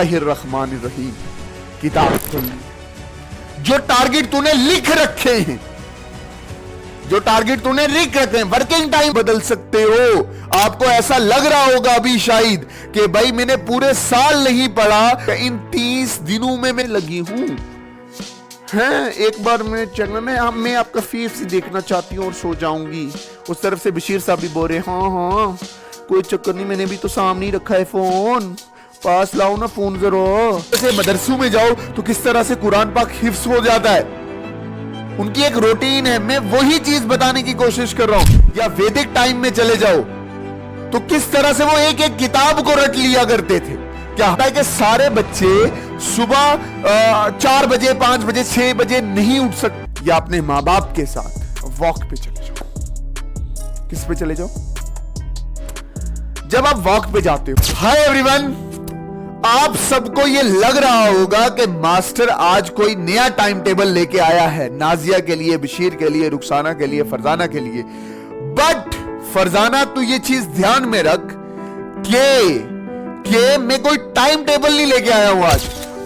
रहीम किताब खुल, जो टारगेट तूने लिख रखे हैं, वर्किंग टाइम बदल सकते हो। आपको ऐसा लग रहा होगा अभी शायद कि भाई मैंने पूरे साल नहीं पढ़ा, इन 30 दिनों में मैं लगी हूं। हैं, एक बार मैं चैनल में मैं आपका फेस देखना चाहती हूँ और सो जाऊंगी। उस तरफ से बशीर साहब भी बोल रहे हाँ कोई चक्कर नहीं, मैंने भी तो सामने ही रखा है फोन, पास लाओ ना फोन जरूर। जैसे मदरसों में जाओ तो किस तरह से कुरान पाक हिफ्स हो जाता है, उनकी एक रूटीन है। मैं वही चीज बताने की कोशिश कर रहा हूं। या वैदिक टाइम में चले जाओ तो किस तरह से वो एक एक किताब को रट लिया करते थे। क्या होता है कि सारे बच्चे सुबह 4 बजे 5 बजे 6 बजे नहीं उठ सकते। या अपने माँ बाप के साथ वॉक पे चले जाओ। किस पे चले जाओ? जब आप वॉक पे जाते हो। हाय एवरीवन, आप सबको ये लग रहा होगा कि मास्टर आज कोई नया टाइम टेबल लेके आया है नाजिया के लिए, बशीर के लिए, रुखसाना के लिए, फरजाना के लिए। बट फरजाना तू ये चीज ध्यान में रख कि मैं कोई टाइम टेबल नहीं लेके आया हूं।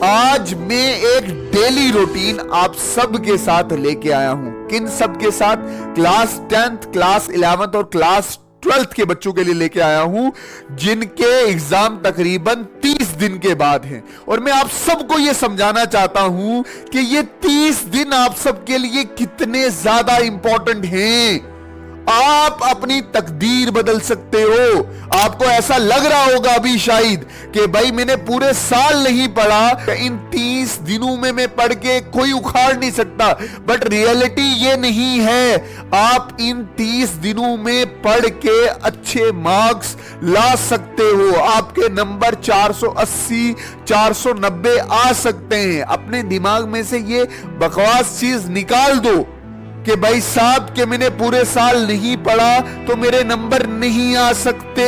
आज मैं एक डेली रूटीन आप सब के साथ लेके आया हूं। किन सब के साथ? क्लास 10th, क्लास 11th और क्लास 12th के बच्चों के लिए लेके आया हूं, जिनके एग्जाम तकरीबन 30 दिन के बाद हैं। और मैं आप सबको यह समझाना चाहता हूं कि ये 30 दिन आप सबके लिए कितने ज्यादा इंपॉर्टेंट हैं। आप अपनी तकदीर बदल सकते हो। आपको ऐसा लग रहा होगा अभी शायद कि भाई मैंने पूरे साल नहीं पढ़ा, इन 30 दिनों में मैं पढ़ के कोई उखाड़ नहीं सकता। बट रियलिटी ये नहीं है। आप इन 30 दिनों में पढ़ के अच्छे मार्क्स ला सकते हो। आपके नंबर 480 490 आ सकते हैं। अपने दिमाग में से ये बकवास चीज निकाल दो कि भाई साहब के मैंने पूरे साल नहीं पढ़ा तो मेरे नंबर नहीं आ सकते।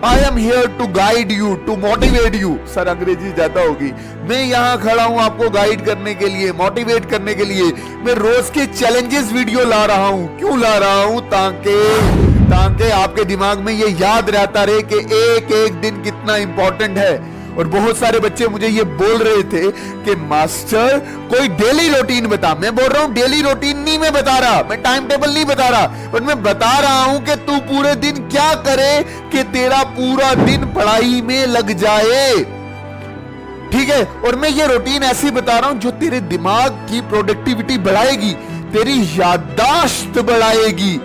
I am here to guide you, to motivate you. Sir अंग्रेजी ज्यादा होगी। मैं यहां खड़ा हूं आपको गाइड करने के लिए, मोटिवेट करने के लिए। मैं रोज के चैलेंजेस वीडियो ला रहा हूं। क्यों ला रहा हूं? ताकि आपके दिमाग में ये याद रहता रहे कि एक एक दिन कितना इंपॉर्टेंट है। और बहुत सारे बच्चे मुझे ये बोल रहे थे कि मास्टर कोई डेली रूटीन बता। मैं बोल रहा हूं डेली रूटीन नहीं मैं बता रहा, मैं टाइम टेबल नहीं बता रहा, पर मैं बता रहा हूं कि तू पूरे दिन क्या करे कि तेरा पूरा दिन पढ़ाई में लग जाए। ठीक है? और मैं ये रूटीन ऐसी बता रहा हूं जो तेरे दिमाग की प्रोडक्टिविटी बढ़ाएगी, तेरी याददाश्त बढ़ाएगी।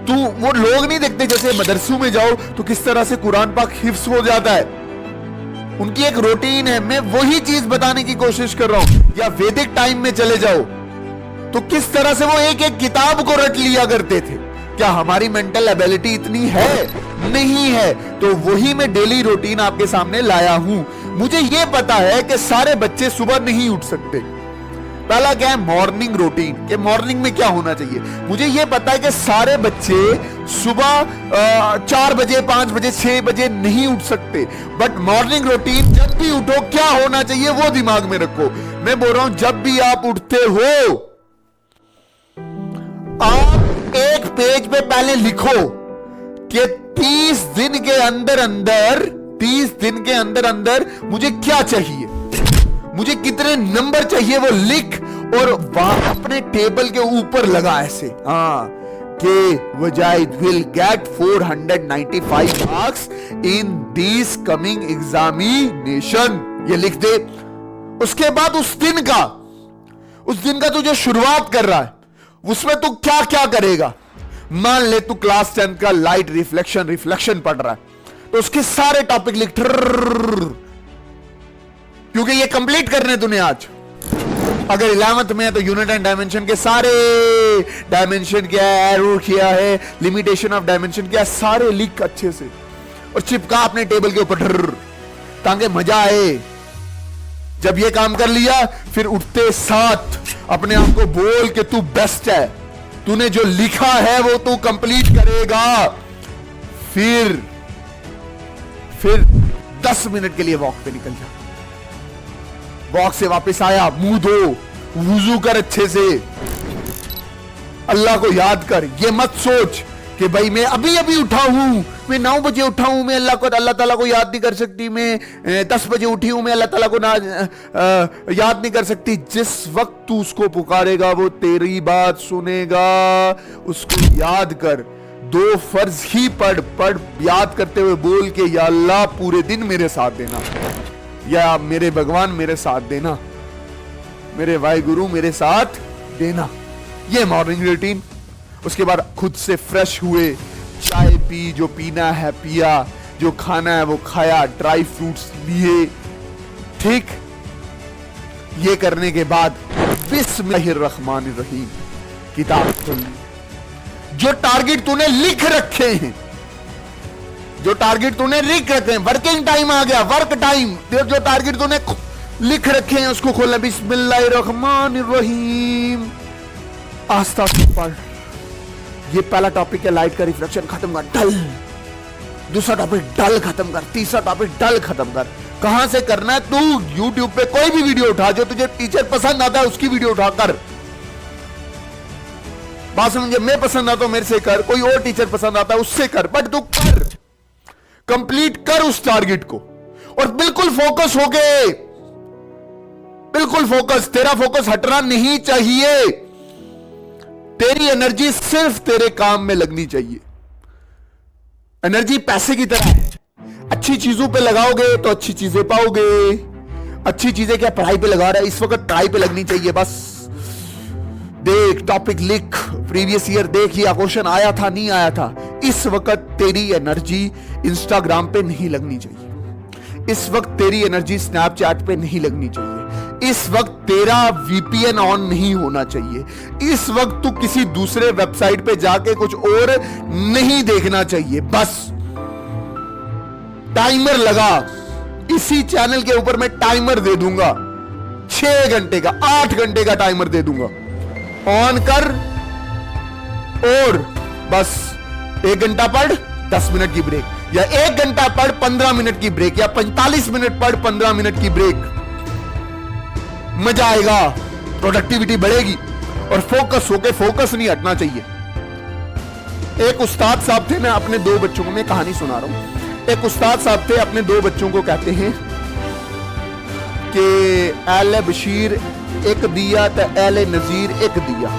तू वो लोग नहीं देखते जैसे मदरसों में जाओ तो किस तरह से कुरान पाक हिफ्स हो जाता है, उनकी एक रूटीन है। मैं वही चीज बताने की कोशिश कर रहा हूं। या वैदिक टाइम में चले जाओ तो किस तरह से वो एक एक किताब को रट लिया करते थे। क्या हमारी मेंटल एबिलिटी इतनी है? नहीं है। तो वही मैं डेली रूटीन आपके सामने लाया हूं। मुझे यह पता है कि सारे बच्चे सुबह नहीं उठ सकते। पहला क्या है? मॉर्निंग रूटीन, कि मॉर्निंग में क्या होना चाहिए। मुझे यह पता है कि सारे बच्चे सुबह 4 बजे 5 बजे 6 बजे नहीं उठ सकते। बट मॉर्निंग रूटीन, जब भी उठो क्या होना चाहिए वो दिमाग में रखो। मैं बोल रहा हूं जब भी आप उठते हो, आप एक पेज पे पहले लिखो कि 30 दिन के अंदर अंदर मुझे क्या चाहिए, मुझे कितने नंबर चाहिए, वो लिख और वहां अपने टेबल के ऊपर लगा ऐसे, कि Wajahid will get 495 marks in this coming examination. ये लिख दे। उसके बाद उस दिन का तू जो शुरुआत कर रहा है उसमें तू क्या क्या करेगा। मान ले तू क्लास 10 का लाइट रिफ्लेक्शन पढ़ रहा है तो उसके सारे टॉपिक लिख, क्योंकि ये कंप्लीट करने तूने आज। अगर 11th में है तो यूनिट एंड डायमेंशन के सारे डायमेंशन क्या है, एरो किया है, लिमिटेशन ऑफ डायमेंशन क्या है, सारे लिख अच्छे से और चिपका अपने टेबल के ऊपर ताकि मजा आए। जब ये काम कर लिया फिर उठते साथ अपने आप को बोल के तू बेस्ट है, तूने जो लिखा है वो तू कंप्लीट करेगा। फिर 10 मिनट के लिए वॉक पे निकल जा। वॉक से वापस आया, मुंह धो, वुजू कर अच्छे से, अल्लाह को याद कर। ये मत सोच कि भाई मैं अभी अभी उठा हूं, मैं 9 बजे उठा हूं, मैं अल्लाह ताला को याद नहीं कर सकती, मैं 10 बजे उठी हूं, मैं अल्लाह ताला को याद नहीं कर सकती। जिस वक्त तू उसको पुकारेगा वो तेरी बात सुनेगा। उसको याद कर, 2 फर्ज ही पढ़ याद करते हुए बोल के या अल्लाह पूरे दिन मेरे साथ देना, या मेरे भगवान मेरे साथ देना, मेरे वाहिगुरु मेरे साथ देना। ये मॉर्निंग रूटीन। उसके बाद खुद से फ्रेश हुए, चाय पी, जो पीना है पिया, जो खाना है वो खाया, ड्राई फ्रूट्स लिए, ठीक। ये करने के बाद बिस्मिल्लाहिर्रहमानिर्रहीम किताब खोली। जो टारगेट तूने लिख रखे हैं, जो टारगेट तूने लिख रखे हैं, वर्किंग टाइम आ गया, वर्क टाइम, जो टारगेट तूने लिख रखे हैं उसको खोलना। बिस्मिल्लाहिर्रहमानिर्रहीम आस्ता से पढ़। ये पहला टॉपिक है, लाइट का रिफ्लेक्शन खत्म कर, डल। दूसरा टॉपिक डल खत्म कर, तीसरा टॉपिक डल खत्म कर। कहां से करना है? तू YouTube पे कोई भी वीडियो उठा, जो तुझे टीचर पसंद आता है उसकी वीडियो उठा कर। बात समझे? मैं पसंद आता हूं मेरे से कर, कोई और टीचर पसंद आता है उससे कर, बट तू कर, कंप्लीट कर उस टारगेट को। और बिल्कुल फोकस हो गए, बिल्कुल फोकस, तेरा फोकस हटना नहीं चाहिए। तेरी एनर्जी सिर्फ तेरे काम में लगनी चाहिए। एनर्जी पैसे की तरह है, अच्छी चीजों पे लगाओगे तो अच्छी चीजें पाओगे। अच्छी चीजें क्या, पढ़ाई पे लगा रहा है, इस वक्त पढ़ाई पे लगनी चाहिए। बस देख, टॉपिक लिख, प्रीवियस ईयर देख, ये क्वेश्चन आया था नहीं आया था। इस वक्त तेरी एनर्जी इंस्टाग्राम पे नहीं लगनी चाहिए, इस वक्त तेरी एनर्जी स्नैपचैट पे नहीं लगनी चाहिए, इस वक्त तेरा VPN ऑन नहीं होना चाहिए, इस वक्त तू किसी दूसरे वेबसाइट पे जाके कुछ और नहीं देखना चाहिए। बस टाइमर लगा, इसी चैनल के ऊपर मैं टाइमर दे दूंगा, 6 घंटे का, 8 घंटे का टाइमर दे दूंगा। ऑन कर और बस 1 घंटा पढ़, 10 मिनट की ब्रेक, या 1 घंटा पढ़, 15 मिनट की ब्रेक, या 45 मिनट पढ़, 15 मिनट की ब्रेक। मजा आएगा, प्रोडक्टिविटी बढ़ेगी और फोकस होके, फोकस नहीं हटना चाहिए। एक उस्ताद साहब थे, मैं अपने 2 बच्चों को, मैं कहानी सुना रहा हूं। एक उस्ताद साहब थे, अपने 2 बच्चों को कहते हैं कि एल बशीर एक दिया तो एल नजीर एक दिया,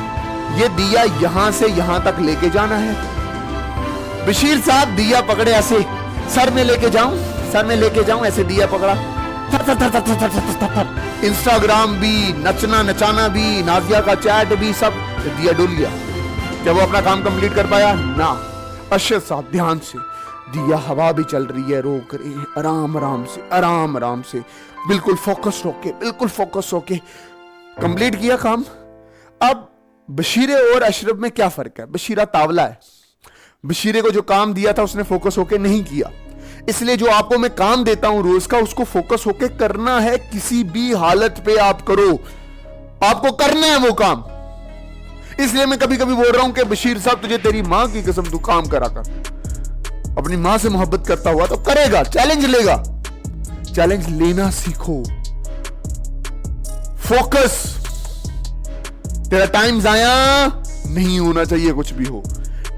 ये दिया यहां से यहां तक लेके जाना है। बशीर साहब दिया पकड़े ऐसे, सर में लेके जाऊं, सर में लेके जाऊं, ऐसे दिया पकड़ा, थर थर थर थर थर थर थर थर थर। इंस्टाग्राम भी, नचना नचाना भी, नाजिया का चैट भी, सब दिया डुल गया। जब वो अपना काम कंप्लीट कर पाया ना, अशर साहब ध्यान से, दिया हवा भी चल रही है, रोक रही है, आराम आराम से, आराम आराम से, बिल्कुल फोकस होके, बिल्कुल फोकस होके कंप्लीट किया काम। अब बशीरे और अशरफ में क्या फर्क है? बशीरा तावला है, बशीरे को जो काम दिया था उसने फोकस होके नहीं किया। इसलिए जो आपको मैं काम देता हूं रोज का, उसको फोकस होके करना है, किसी भी हालत पे आप करो, आपको करना है वो काम। इसलिए मैं कभी कभी बोल रहा हूं कि बशीर साहब तुझे तेरी मां की कसम तू काम करा कर। अपनी मां से मोहब्बत करता हुआ तो करेगा, चैलेंज लेगा, चैलेंज लेना सीखो। फोकस, तेरा टाइम जाया नहीं होना चाहिए, कुछ भी हो।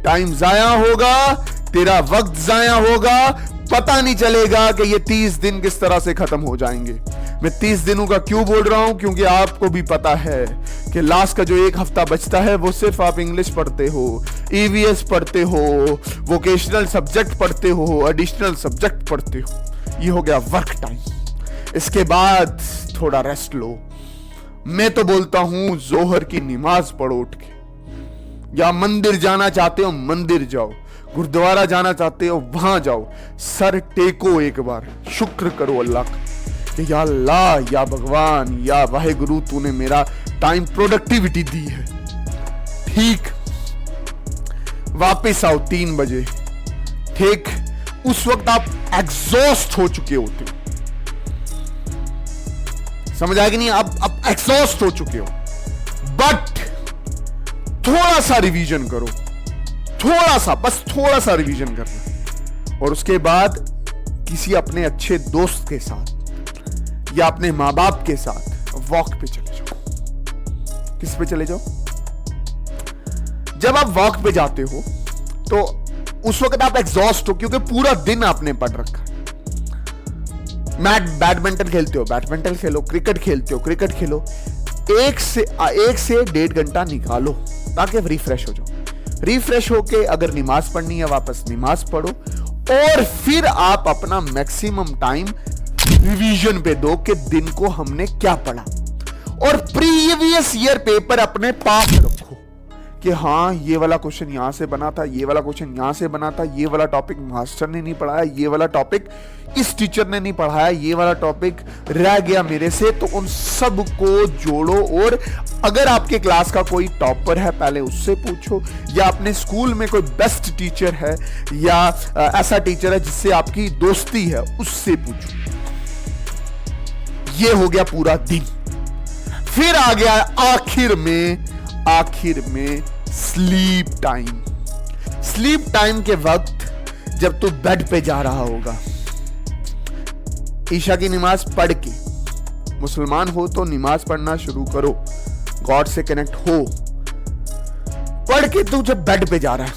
टाइम जाया होगा, तेरा वक्त जाया होगा, पता नहीं चलेगा कि ये 30 दिन किस तरह से खत्म हो जाएंगे। मैं 30 दिनों का क्यों बोल रहा हूं? क्योंकि आपको भी पता है कि लास्ट का जो 1 हफ्ता बचता है वो सिर्फ आप इंग्लिश पढ़ते हो, EVS पढ़ते हो, वोकेशनल सब्जेक्ट पढ़ते हो, एडिशनल सब्जेक्ट पढ़ते हो। ये हो गया वर्क टाइम। इसके बाद थोड़ा रेस्ट लो। मैं तो बोलता हूं जोहर की नमाज पढ़ो उठ के, या मंदिर जाना चाहते हो मंदिर जाओ, गुरुद्वारा जाना चाहते हो वहां जाओ, सर टेको, एक बार शुक्र करो अल्लाह का कि या अल्लाह, या भगवान, या वाहेगुरु, तूने मेरा टाइम प्रोडक्टिविटी दी है। ठीक, वापस आओ 3 बजे, ठीक, उस वक्त आप एग्जॉस्ट हो चुके होते हो, समझ आया कि नहीं? आप एग्जॉस्ट हो चुके हो, बट थोड़ा सा रिवीजन करो, थोड़ा सा, बस थोड़ा सा रिवीजन करना, और उसके बाद किसी अपने अच्छे दोस्त के साथ या अपने माँ बाप के साथ वॉक पे चले जाओ। किस पे चले जाओ? जब आप वॉक पे जाते हो, तो उस वक्त आप एग्जॉस्ट हो क्योंकि पूरा दिन आपने पढ़ रखा है। बैडमिंटन खेलते हो, बैडमिंटन खेलो, क्रिकेट खेलते हो, क्रिकेट खेलो, एक से 1.5 घंटा निकालो ताकि रिफ्रेश हो जाओ। रिफ्रेश होके अगर नमाज पढ़नी है वापस नमाज पढ़ो और फिर आप अपना मैक्सिमम टाइम रिवीजन पे दो कि दिन को हमने क्या पढ़ा, और प्रीवियस ईयर पेपर अपने पास रखो कि हाँ ये वाला क्वेश्चन यहां से बना था, ये वाला क्वेश्चन यहां से बना था, ये वाला टॉपिक मास्टर ने नहीं पढ़ाया, ये वाला टॉपिक इस टीचर ने नहीं पढ़ाया, ये वाला टॉपिक रह गया मेरे से। तो उन सब को जोड़ो, और अगर आपके क्लास का कोई टॉपर है पहले उससे पूछो, या अपने स्कूल में कोई बेस्ट टीचर है या ऐसा टीचर है जिससे आपकी दोस्ती है उससे पूछो। ये हो गया पूरा दिन। फिर आ गया आखिर में स्लीप टाइम। स्लीप टाइम के वक्त जब तू बेड पे जा रहा होगा, ईशा की नमाज पढ़ के, मुसलमान हो तो नमाज पढ़ना शुरू करो, गॉड से कनेक्ट हो, पढ़ के तू जब बेड पे जा रहा है,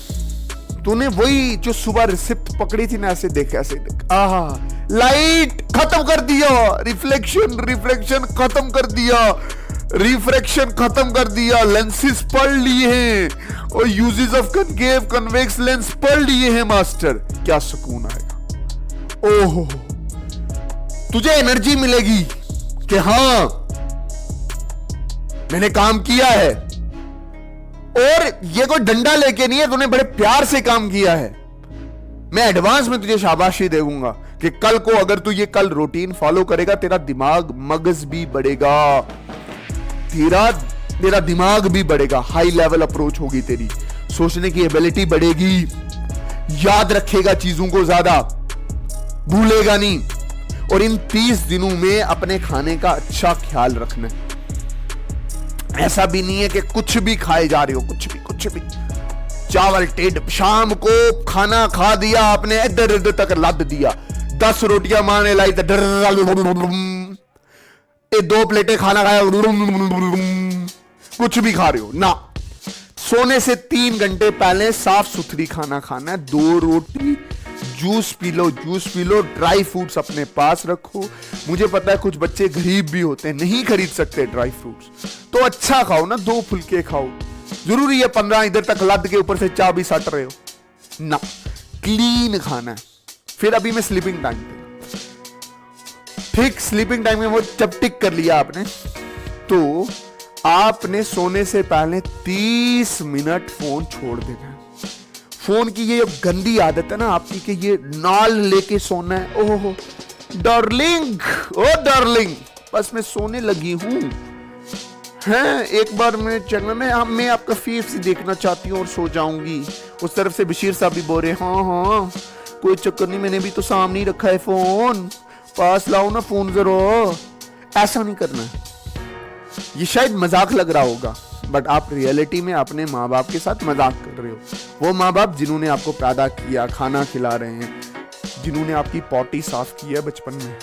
तूने वही जो सुबह रिसिप्ट पकड़ी थी ना, ऐसे देख आहा, लाइट खत्म कर दिया, रिफ्लेक्शन खत्म कर दिया, रिफ्रैक्शन खत्म कर दिया, लेंसेज पढ़ लिए हैं और uses of concave convex lens पढ़ लिए हैं मास्टर, क्या सुकून आएगा। ओहो, तुझे एनर्जी मिलेगी कि हाँ मैंने काम किया है, और ये कोई डंडा लेके नहीं है, तूने बड़े प्यार से काम किया है। मैं एडवांस में तुझे शाबाशी दूंगा कि कल को अगर तू ये कल रूटीन फॉलो करेगा, तेरा दिमाग मगज भी बढ़ेगा, तेरा दिमाग भी बढ़ेगा, हाई लेवल अप्रोच होगी, तेरी सोचने की एबिलिटी बढ़ेगी, याद रखेगा चीजों को, ज्यादा भूलेगा नहीं। और इन 30 दिनों में अपने खाने का अच्छा ख्याल रखना है। ऐसा भी नहीं है कि कुछ भी खाए जा रहे हो, कुछ भी चावल टेढ़, शाम को खाना खा दिया आपने, इधर इधर तक लद दिया, 10 रोटियां मारने लाई, 2 प्लेटें खाना खाया, कुछ भी खा रहे हो ना। सोने से 3 घंटे पहले साफ सुथरी खाना खाना है, 2 रोटी, juice P low, dry fruits अपने पास रखो। मुझे पता है कुछ बच्चे गरीब भी होते हैं, नहीं खरीद सकते ड्राई फ्रूट्स, तो अच्छा खाओ ना, 2 फुलके खाओ। जरूरी है 15 इधर तक लद के ऊपर से चाय भी सट रहे हो ना, क्लीन खाना है। फिर अभी मैं स्लीपिंग टाइम पे, ठीक स्लीपिंग टाइम में वो जब टिक कर लिया आपने, तो आपने सोने से पहले 30 मिनट फोन छोड़ देना है। फोन की ये गंदी आदत है ना आपकी कि ये नाल लेके सोना है। ओहो डार्लिंग, ओ डार्लिंग, बस मैं सोने लगी हूं हैं, एक बार मेरे चैनल में मैं आपका फेस देखना चाहती हूँ और सो जाऊंगी। उस तरफ से बशीर साहब भी बोल रहे हैं हाँ कोई चक्कर नहीं, मैंने भी तो सामने ही रखा है फोन, पास लाओ ना फोन जरा। ऐसा नहीं करना है। ये शायद मजाक लग रहा होगा, बट आप रियलिटी में अपने माँ बाप के साथ मजाक कर रहे हो। वो माँ बाप जिन्होंने आपको पैदा किया, खाना खिला रहे हैं, जिन्होंने आपकी पॉटी साफ की है बचपन में,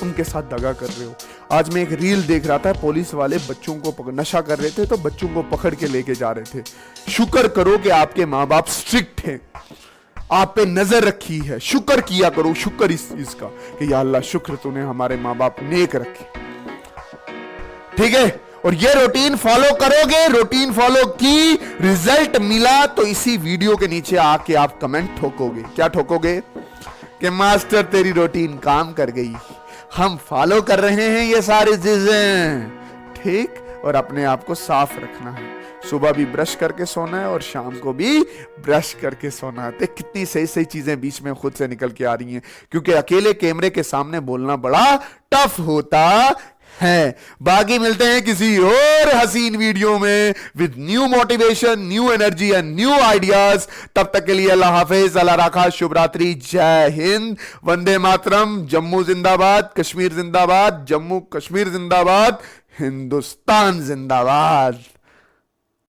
उनके साथ दगा कर रहे हो। आज मैं एक रील देख रहा था, पुलिस वाले बच्चों को नशा कर रहे थे तो बच्चों को पकड़ के लेके जा रहे थे। शुक्र करो कि आपके माँ बाप स्ट्रिक्ट हैं, आप पे नजर रखी है, शुक्र किया करो, शुक्र इस चीज का कि या अल्लाह शुक्र तूने हमारे माँ बाप नेक रखे। ठीक है, और ये रूटीन फॉलो करोगे, रूटीन फॉलो की, रिजल्ट मिला तो इसी वीडियो के नीचे आके आप कमेंट ठोकोगे। क्या ठोकोगे? कि मास्टर तेरी रूटीन काम कर गई, हम फॉलो कर रहे हैं ये सारी चीजें। ठीक, और अपने आप को साफ रखना है, सुबह भी ब्रश करके सोना है और शाम को भी ब्रश करके सोना है। देख कितनी सही सही चीजें बीच में खुद से निकल के आ रही हैं, क्योंकि अकेले कैमरे के सामने बोलना बड़ा टफ होता है। बाकी मिलते हैं किसी और हसीन वीडियो में with new motivation, new energy and new ideas. तब तक के लिए अल्लाह हाफिज, अल्लाह राखा, शुभ रात्रि, जय हिंद, वंदे मातरम, जम्मू जिंदाबाद, कश्मीर जिंदाबाद, जम्मू कश्मीर जिंदाबाद, हिंदुस्तान जिंदाबाद।